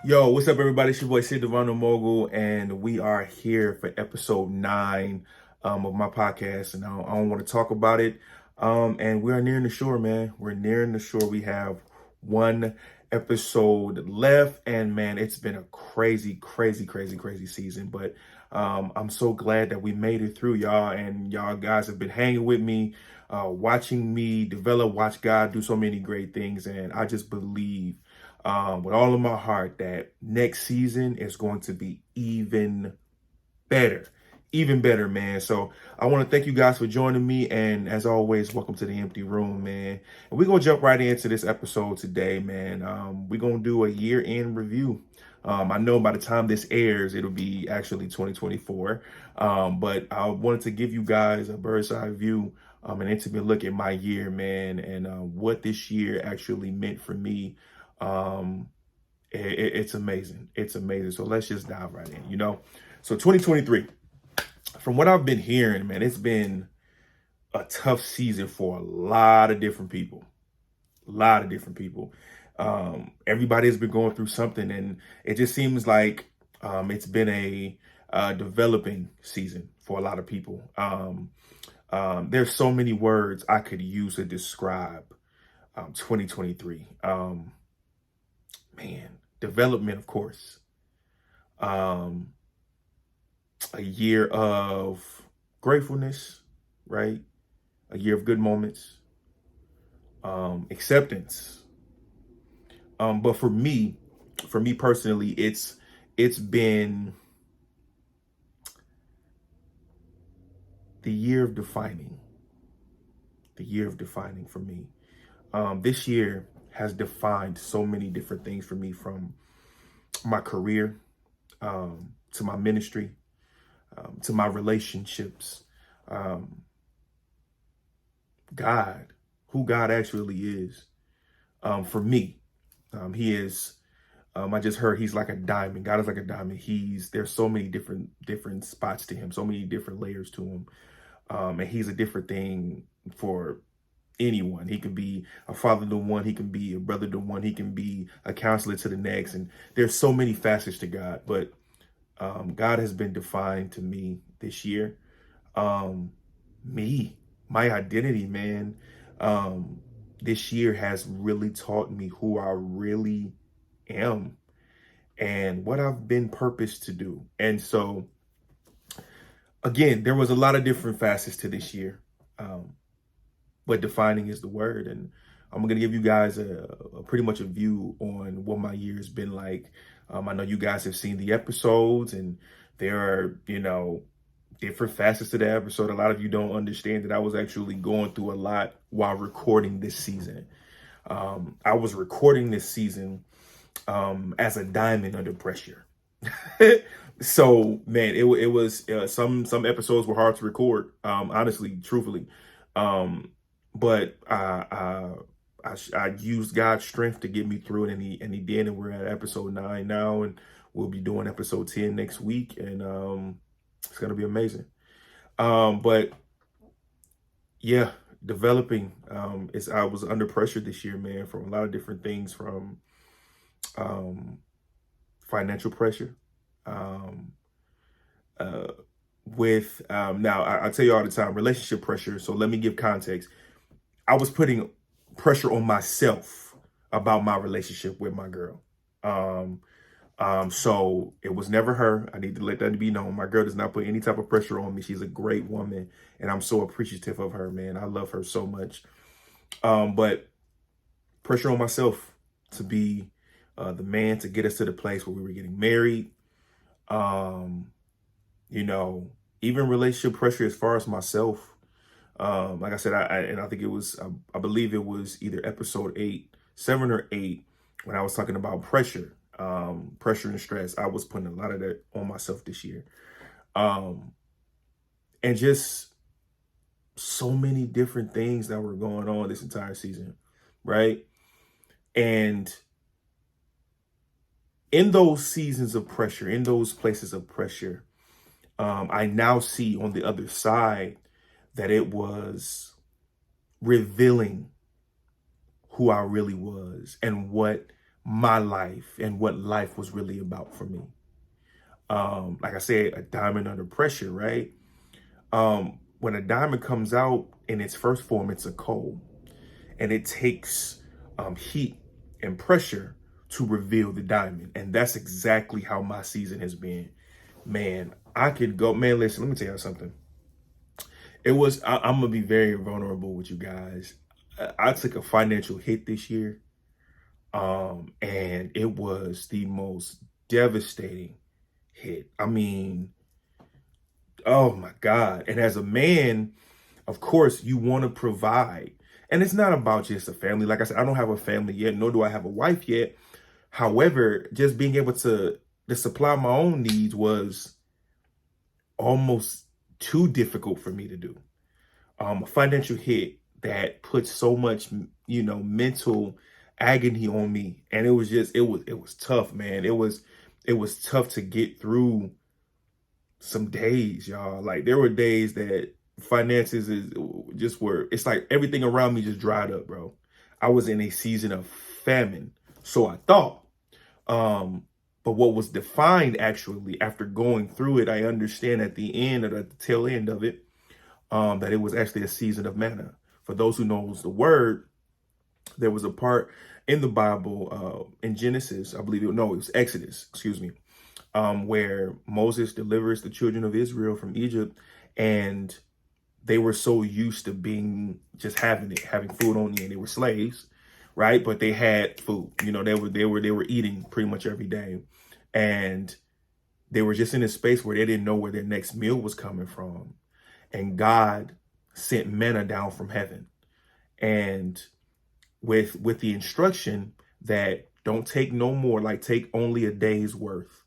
Yo, what's up, everybody? It's your boy Sid Devon Mogul, and we are here for episode 9 of my podcast. And I don't want to talk about it. And we are nearing the shore, man. We're nearing the shore. We have one episode left, and man, it's been a crazy season. But I'm so glad that we made it through, y'all. And y'all guys have been hanging with me, watching me develop, watch God do so many great things. And I just believe with all of my heart that next season is going to be even better, man. So I want to thank you guys for joining me. And as always, welcome to the empty room, man. And we're going to jump right into this episode today, man. We're going to do a year-end review. I know by the time this airs, it'll be actually 2024. But I wanted to give you guys a bird's eye view, an intimate look at my year, man, and what this year actually meant for me. It's amazing. It's amazing. So let's just dive right in. So 2023, from what I've been hearing, man, it's been a tough season for a lot of different people. Everybody has been going through something, and it just seems like it's been a developing season for a lot of people. There's so many words I could use to describe 2023. Man, development, of course. A year of gratefulness, right? A year of good moments. Acceptance. But for me personally, it's been the year of defining. The year of defining for me. This year has defined so many different things for me, from my career, to my ministry, to my relationships, God, who God actually is. For me, he is, I just heard he's like a diamond. God is like a diamond. There's so many different spots to him, so many different layers to him. And he's a different thing for anyone. He can be a father to one, he can be a brother to one, he can be a counselor to the next. And there's so many facets to God, but God has been defined to me this year. My identity, man. This year has really taught me who I really am and what I've been purposed to do. And so, again, there was a lot of different facets to this year. But defining is the word. And I'm going to give you guys a pretty much a view on what my year's been like. I know you guys have seen the episodes, and there are, different facets to the episode. A lot of you don't understand that I was actually going through a lot while recording this season. I was recording this season as a diamond under pressure. So, man, it was some episodes were hard to record, honestly, truthfully. But I used God's strength to get me through it, and he did. And we're at episode 9 now, and we'll be doing episode 10 next week, and it's gonna be amazing. But yeah, developing. I was under pressure this year, man, from a lot of different things, from financial pressure, with now I tell you all the time, relationship pressure. So let me give context. I was putting pressure on myself about my relationship with my girl. So it was never her. I need to let that be known. My girl does not put any type of pressure on me. She's a great woman, and I'm so appreciative of her, man. I love her so much. But pressure on myself to be the man to get us to the place where we were getting married. Even relationship pressure as far as myself. Like I said, I think it was, I believe it was either episode 7 or 8, when I was talking about pressure and stress. I was putting a lot of that on myself this year. And just so many different things that were going on this entire season, right? And in those seasons of pressure, in those places of pressure, I now see on the other side that it was revealing who I really was and what my life and what life was really about for me. Like I said, a diamond under pressure, right? When a diamond comes out in its first form, it's a coal, and it takes heat and pressure to reveal the diamond. And that's exactly how my season has been. Man, I could go, man, listen, let me tell you something. I'm gonna be very vulnerable with you guys. I took a financial hit this year, and it was the most devastating hit. I mean, oh my God. And as a man, of course, you want to provide. And it's not about just a family. Like I said, I don't have a family yet, nor do I have a wife yet. However, just being able to supply my own needs was almost too difficult for me to do. A financial hit that put so much, mental agony on me. And it was tough, man. It was tough to get through some days, y'all. Like there were days that finances it's like everything around me just dried up, bro. I was in a season of famine. So I thought. But what was defined actually after going through it, I understand at the end or at the tail end of it, that it was actually a season of manna. For those who knows the word, there was a part in the Bible, in Genesis, I believe it was Exodus, excuse me, where Moses delivers the children of Israel from Egypt, and they were so used to being just having food on the end. They were slaves, right? But they had food. They were eating pretty much every day, and they were just in a space where they didn't know where their next meal was coming from, and God sent manna down from heaven, and with the instruction that don't take no more, like take only a day's worth.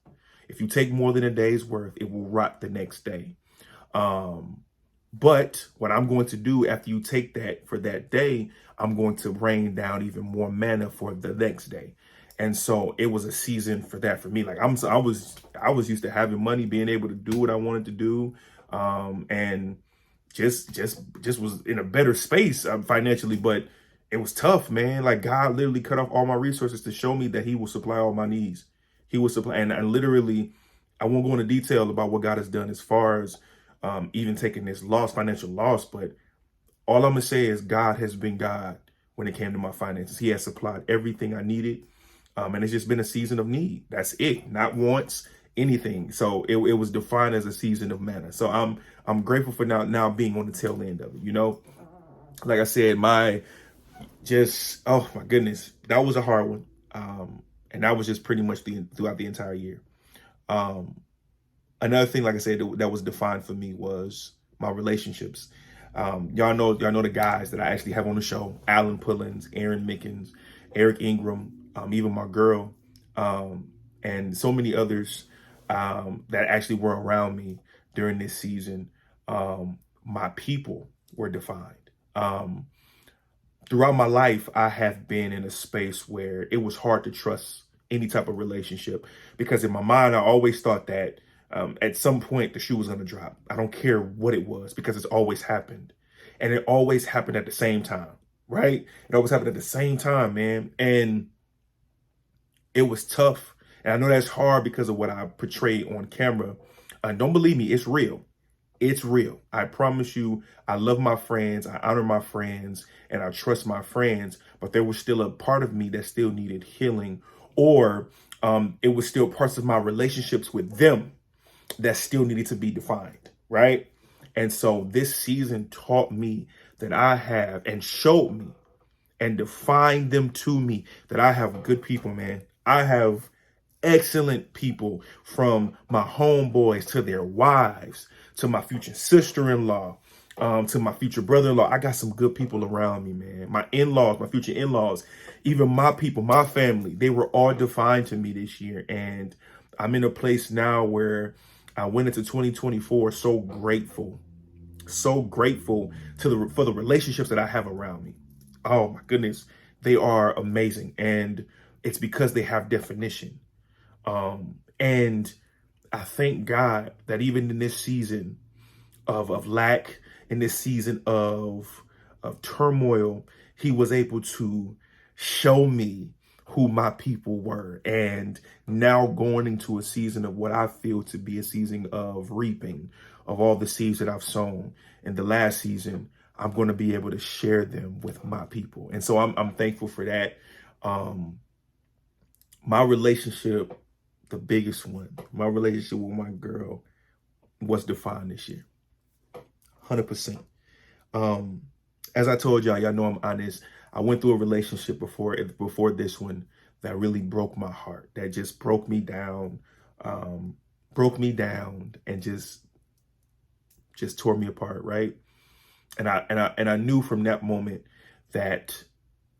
If you take more than a day's worth, it will rot the next day. But what I'm going to do after you take that for that day, I'm going to rain down even more manna for the next day. And so it was a season for that for me. Like I was used to having money, being able to do what I wanted to do, and just was in a better space financially. But it was tough, man. Like God literally cut off all my resources to show me that He will supply all my needs. He will supply, and literally, I won't go into detail about what God has done as far as even taking this financial loss. But all I'm gonna say is God has been God when it came to my finances. He has supplied everything I needed, and it's just been a season of need. That's it, not wants, anything. So it was defined as a season of manna. So I'm grateful for now being on the tail end of it. Like I said, oh my goodness, that was a hard one. And that was just pretty much throughout the entire year. Another thing, like I said, that was defined for me was my relationships. Y'all know the guys that I actually have on the show: Alan Pullins, Aaron Mickens, Eric Ingram, even my girl, and so many others that actually were around me during this season. My people were defined. Throughout my life, I have been in a space where it was hard to trust any type of relationship, because in my mind, I always thought that at some point the shoe was going to drop. I don't care what it was, because it's always happened. And it always happened at the same time, right? It always happened at the same time, man. And it was tough. And I know that's hard because of what I portray on camera. Don't believe me, it's real. It's real. I promise you, I love my friends, I honor my friends, and I trust my friends, but there was still a part of me that still needed healing, or it was still parts of my relationships with them that still needed to be defined, right? And so this season taught me that I have, and showed me and defined them to me, that I have good people, man. I have excellent people, from my homeboys to their wives, to my future sister-in-law, to my future brother-in-law. I got some good people around me, man. My in-laws, my future in-laws, even my people, my family, they were all defined to me this year. And I'm in a place now where I went into 2024 so grateful for the relationships that I have around me. Oh my goodness, they are amazing. And it's because they have definition. And I thank God that even in this season of lack, in this season of turmoil, He was able to show me who my people were. And now going into a season of what I feel to be a season of reaping of all the seeds that I've sown in the last season, I'm going to be able to share them with my people. And so I'm thankful for that. Um, my relationship, the biggest one, my relationship with my girl was defined this year. 100%. Um, as I told y'all know I'm honest. I went through a relationship before this one that really broke my heart. That just um, broke me down, and just tore me apart, right? And I knew from that moment that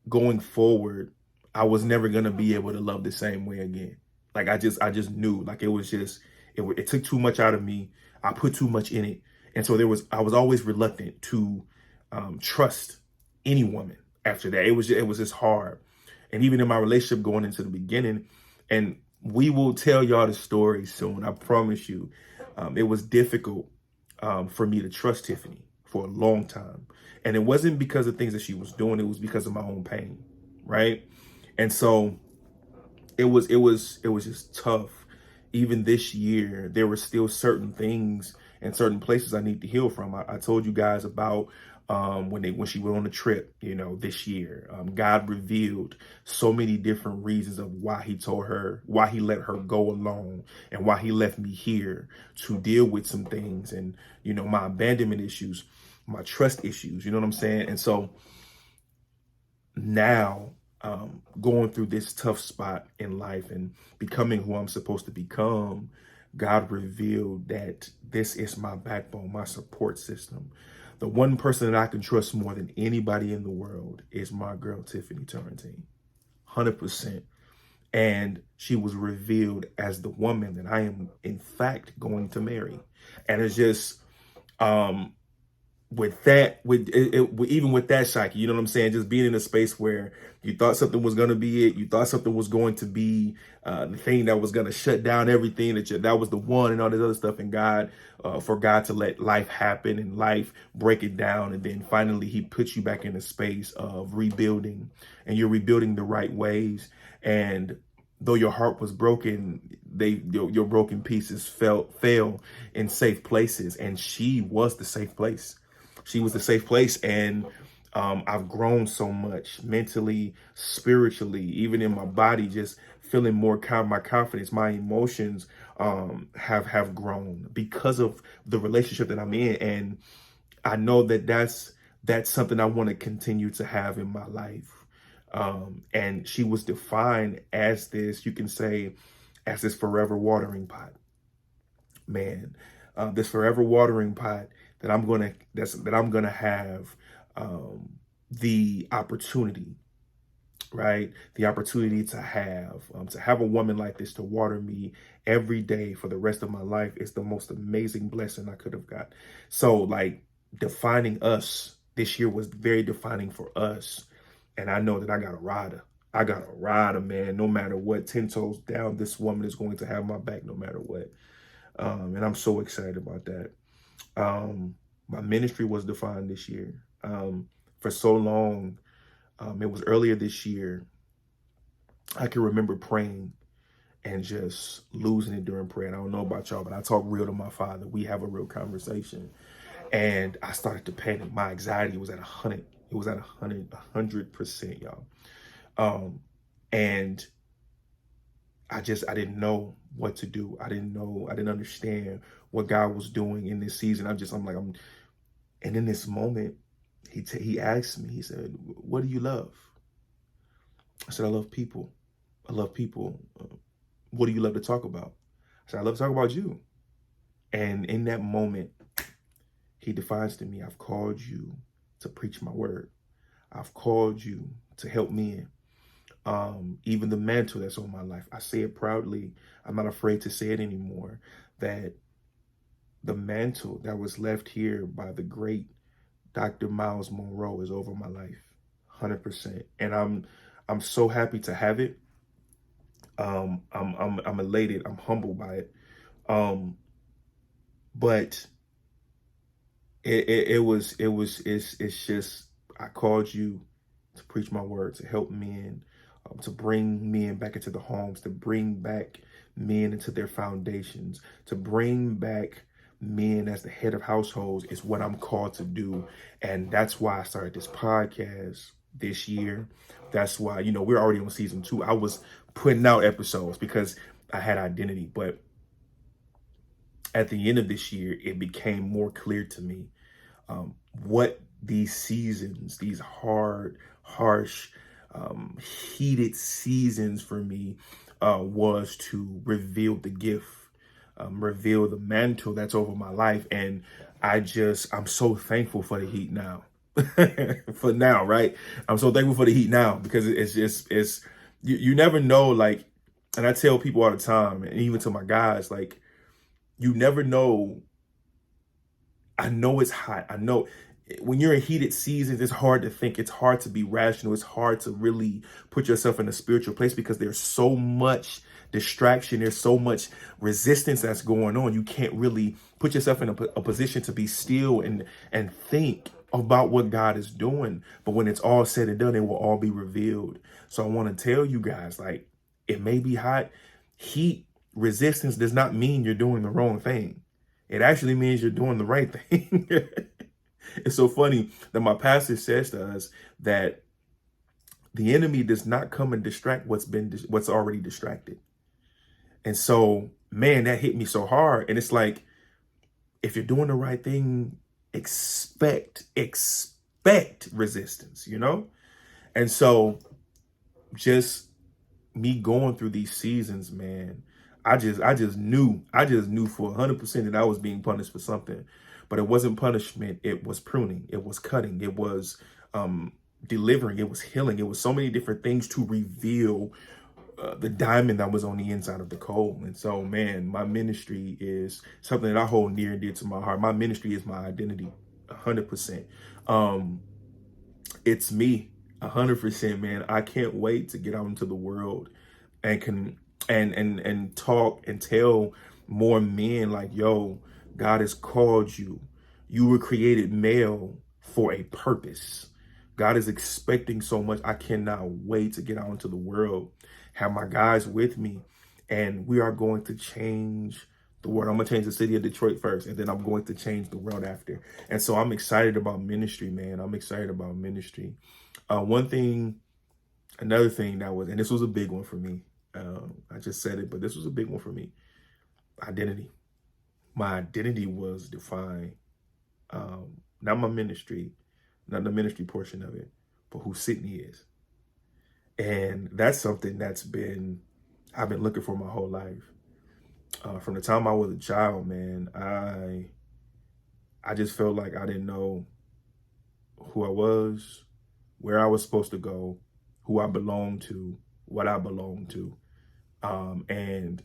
going forward, I was never gonna be able to love the same way again. Like I just knew. Like it took too much out of me. I put too much in it, and so I was always reluctant to trust any woman after that. It was just hard, and even in my relationship going into the beginning, and we will tell y'all the story soon. I promise you, it was difficult for me to trust Tiffany for a long time. And it wasn't because of things that she was doing, it was because of my own pain, right? And so it was just tough. Even this year, there were still certain things and certain places I need to heal from. I told you guys about when she went on a trip, this year. God revealed so many different reasons of why why he let her go alone, and why he left me here to deal with some things, and my abandonment issues, my trust issues, you know what I'm saying? And so now, going through this tough spot in life and becoming who I'm supposed to become, God revealed that this is my backbone, my support system. The one person that I can trust more than anybody in the world is my girl, Tiffany Turrentine. 100%. And she was revealed as the woman that I am, in fact, going to marry. And it's just, um, with that, even with that, Shaki, you know what I'm saying? Just being in a space where you thought something was going to be it, you thought something was going to be the thing that was going to shut down everything, that was the one, and all this other stuff. And for God to let life happen and life break it down, and then finally He puts you back in a space of rebuilding, and you're rebuilding the right ways. And though your heart was broken, your broken pieces fell in safe places, and she was the safe place. She was the safe place. And I've grown so much mentally, spiritually, even in my body, just feeling more my confidence, my emotions have grown because of the relationship that I'm in. And I know that that's something I want to continue to have in my life. And she was defined as this, you can say, as this forever watering pot, man. This forever watering pot that I'm gonna have the opportunity, right? The opportunity to have a woman like this to water me every day for the rest of my life is the most amazing blessing I could have got. So, like, defining us this year was very defining for us. And I know that I got a rider. I got a rider, man. No matter what, 10 toes down, this woman is going to have my back no matter what. And I'm so excited about that. My ministry was defined this year. For so long, it was earlier this year, I can remember praying and just losing it during prayer. And I don't know about y'all, but I talk real to my father. We have a real conversation. And I started to panic. My anxiety was at 100. It was at 100%, y'all. And I didn't know what to do. I didn't understand what God was doing in this season. And in this moment, he asked me, he said, "What do you love?" I said, "I love people. I love people. What do you love to talk about?" I said, "I love to talk about you." And in that moment, he defines to me, "I've called you to preach my word. I've called you to help men." Even the mantle that's on my life, I say it proudly. I'm not afraid to say it anymore, that the mantle that was left here by the great Dr. Miles Monroe is over my life, 100%. And I'm so happy to have it. I'm elated. I'm humbled by it. But it's just, I called you to preach my word, to help men to bring men back into the homes, to bring back men into their foundations, to bring back men as the head of households is what I'm called to do. And that's why I started this podcast this year. That's why, we're already on season 2. I was putting out episodes because I had identity. But at the end of this year, it became more clear to me what these seasons, these hard, harsh, heated seasons for me was to reveal the gift, reveal the mantle that's over my life. And I'm so thankful for the heat now. For now, right? I'm so thankful for the heat now because you never know, like, and I tell people all the time, and even to my guys, like, you never know. I know it's hot. I know when you're in heated seasons, it's hard to think. It's hard to be rational. It's hard to really put yourself in a spiritual place because there's so much distraction. There's so much resistance that's going on. You can't really put yourself in a position to be still and think about what God is doing. But when it's all said and done, it will all be revealed. So I want to tell you guys, like, it may be hot. Heat resistance does not mean you're doing the wrong thing. It actually means you're doing the right thing. It's so funny that my pastor says to us that the enemy does not come and distract what's already distracted. And so, man, that hit me so hard. And it's like, if you're doing the right thing, expect resistance, And so just me going through these seasons, man, I just knew for 100% that I was being punished for something. But it wasn't punishment. It was pruning. It was cutting. It was delivering. It was healing. It was so many different things to reveal the diamond that was on the inside of the coal. And so, man, my ministry is something that I hold near and dear to my heart. My ministry is my identity, 100%. It's me, 100%, man. I can't wait to get out into the world and talk and tell more men like, yo, God has called you. You were created male for a purpose. God is expecting so much. I cannot wait to get out into the world, have my guys with me, and we are going to change the world. I'm going to change the city of Detroit first, and then I'm going to change the world after. And so I'm excited about ministry, man. I'm excited about ministry. Another thing that was, and this was a big one for me. I just said it, but this was a big one for me. Identity. My identity was defined, not my ministry, not the ministry portion of it, but who Sydney is. And that's something I've been looking for my whole life. From the time I was a child, man, I just felt like I didn't know who I was, where I was supposed to go, who I belonged to, what I belonged to. And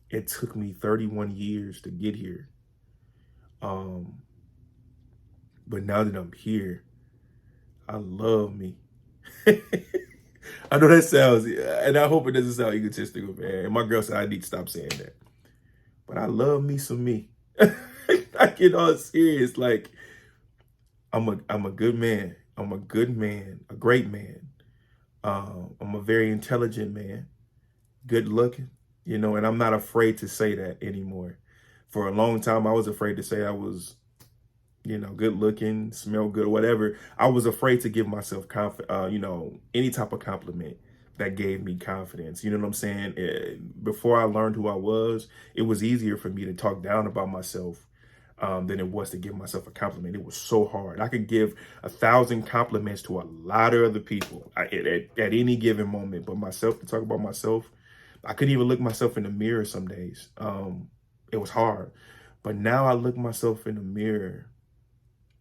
it took me 31 years to get here. But now that I'm here, I love me. I know that sounds, and I hope it doesn't sound egotistical, man. And my girl said I need to stop saying that. But I love me some me. I get all serious. Like, I'm a good man. I'm a good man, a great man. I'm a very intelligent man, good looking, and I'm not afraid to say that anymore. For a long time, I was afraid to say I was, good looking, smell good, whatever. I was afraid to give myself any type of compliment that gave me confidence. You know what I'm saying? Before I learned who I was, it was easier for me to talk down about myself than it was to give myself a compliment. It was so hard. I could give 1,000 compliments to a lot of other people at any given moment, but myself, to talk about myself, I couldn't even look myself in the mirror some days. It was hard. But now I look myself in the mirror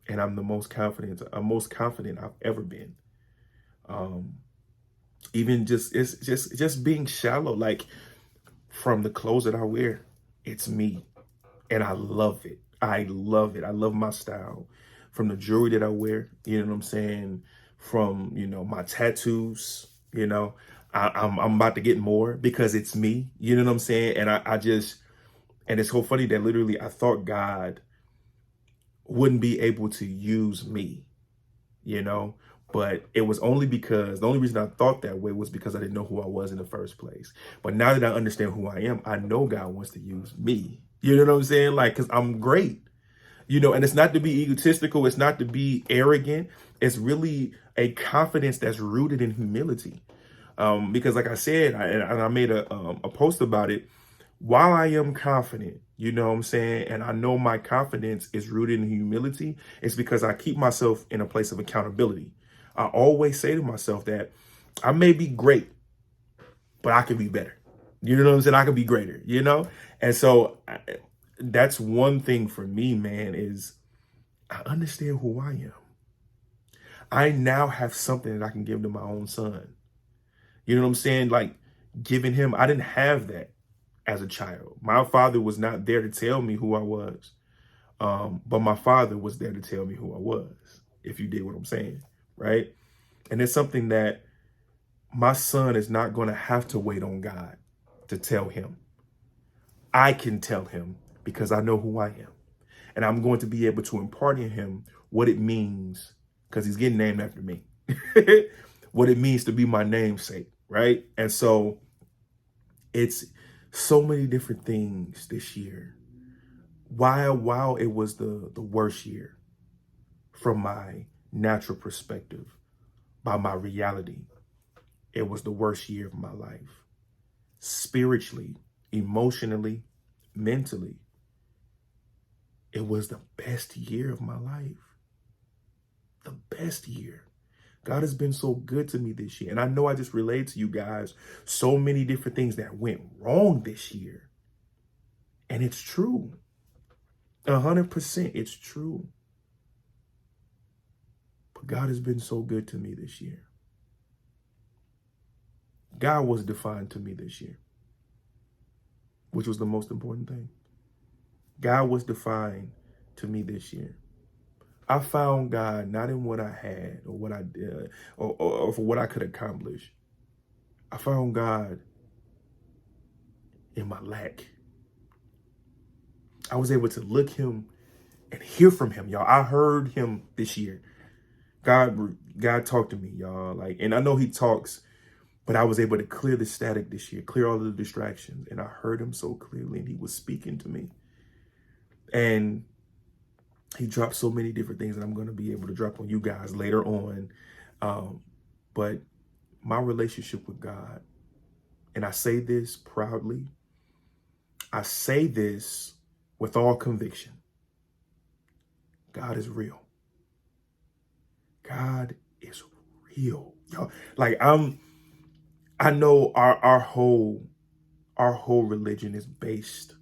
and I'm the most confident I've ever been. Even it's just being shallow, like, from the clothes that I wear, it's me. And I love it. I love it. I love my style. From the jewelry that I wear, you know what I'm saying? From, my tattoos, I'm about to get more because it's me, you know what I'm saying? And and it's so funny that literally I thought God wouldn't be able to use me, But it was only because the only reason I thought that way was because I didn't know who I was in the first place. But now that I understand who I am, I know God wants to use me. You know what I'm saying? Like, because I'm great. And it's not to be egotistical, it's not to be arrogant. It's really a confidence that's rooted in humility. Because, like I said, and I made a post about it. While I am confident, you know what I'm saying, and I know my confidence is rooted in humility, it's because I keep myself in a place of accountability. I always say to myself that I may be great, but I can be better. You know what I'm saying? I can be greater. And so that's one thing for me, man, is I understand who I am. I now have something that I can give to my own son. You know what I'm saying? Like giving him, I didn't have that as a child. My father was not there to tell me who I was. But my father was there to tell me who I was, if you did what I'm saying, right? And it's something that my son is not going to have to wait on God to tell him. I can tell him because I know who I am. And I'm going to be able to impart in him what it means, because he's getting named after me, what it means to be my namesake, right? And so it's so many different things this year. While it was the worst year from my natural perspective, by my reality, it was the worst year of my life. Spiritually, emotionally, mentally, it was the best year of my life. The best year. God has been so good to me this year. And I know I just relayed to you guys so many different things that went wrong this year. And it's true. 100% it's true. But God has been so good to me this year. God was defined to me this year, which was the most important thing. God was defined to me this year. I found God not in what I had or what I did or for what I could accomplish. I found God in my lack. I was able to look him and hear from him, y'all. I heard him this year. God talked to me, y'all. And I know he talks, but I was able to clear the static this year, clear all of the distractions. And I heard him so clearly, and he was speaking to me. And he dropped so many different things that I'm going to be able to drop on you guys later on. But my relationship with God, and I say this proudly, I say this with all conviction. God is real. God is real. Y'all, I know our whole religion is based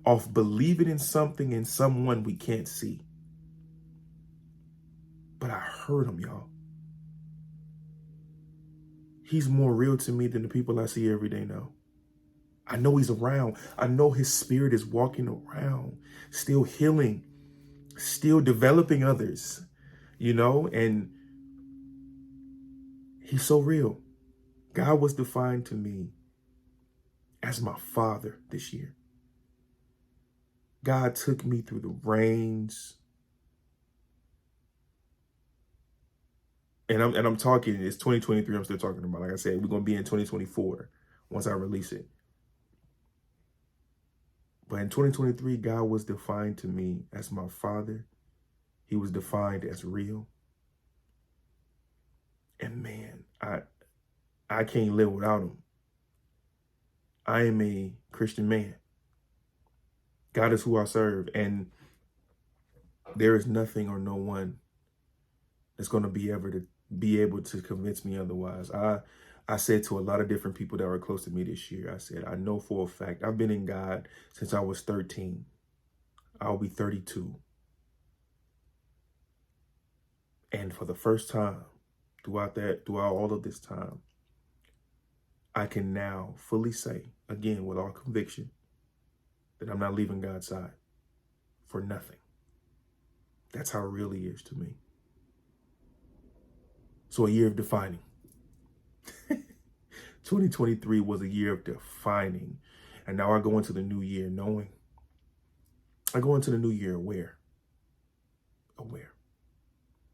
off believing in something in someone we can't see. But I heard him, y'all. He's more real to me than the people I see every day now. I know he's around. I know his spirit is walking around, still healing, still developing others, and he's so real. God was defined to me as my father this year. God took me through the rains. And I'm talking, it's 2023 I'm still talking about. Like I said, we're going to be in 2024 once I release it. But in 2023, God was defined to me as my father. He was defined as real. And man, I can't live without him. I am a Christian man. God is who I serve. And there is nothing or no one that's going to be able to convince me otherwise. I said to a lot of different people that were close to me this year, I said, I know for a fact, I've been in God since I was 13. I'll be 32. And for the first time throughout all of this time, I can now fully say, again, with all conviction, that I'm not leaving God's side for nothing. That's how real he is to me. So a year of defining. 2023 was a year of defining. And now I go into the new year knowing. I go into the new year aware.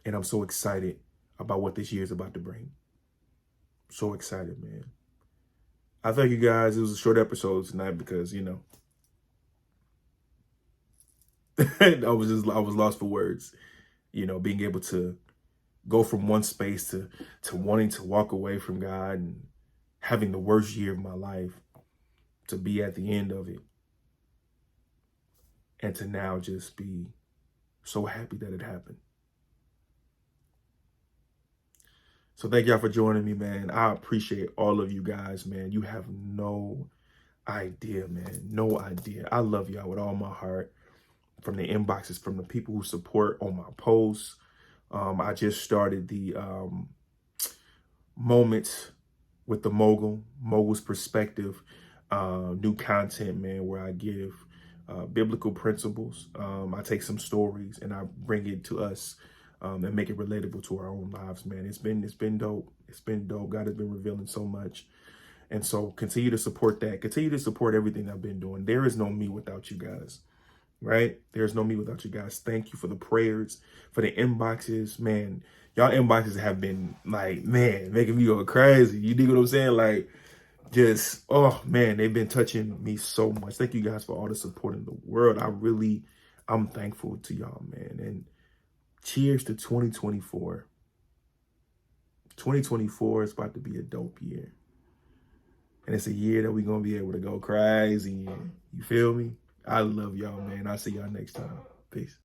And I'm so excited about what this year is about to bring. So excited, man. I thank you guys. It was a short episode tonight because, I was lost for words. Being able to go from one space to wanting to walk away from God and having the worst year of my life to be at the end of it and to now just be so happy that it happened. So thank y'all for joining me, man. I appreciate all of you guys, man. You have no idea, man. No idea. I love y'all with all my heart. From the inboxes, from the people who support on my posts. I just started the Moments with the Mogul's Perspective, new content, man, where I give biblical principles. I take some stories and I bring it to us and make it relatable to our own lives, man. It's been dope. It's been dope. God has been revealing so much. And so continue to support that. Continue to support everything I've been doing. There is no me without you guys. Right? There's no me without you guys. Thank you for the prayers, for the inboxes. Man, y'all inboxes have been like, man, making me go crazy. You dig what I'm saying? Like, just, oh man, they've been touching me so much. Thank you guys for all the support in the world. I'm thankful to y'all, man. And cheers to 2024. 2024 is about to be a dope year. And it's a year that we're going to be able to go crazy in. You feel me? I love y'all, man. I'll see y'all next time. Peace.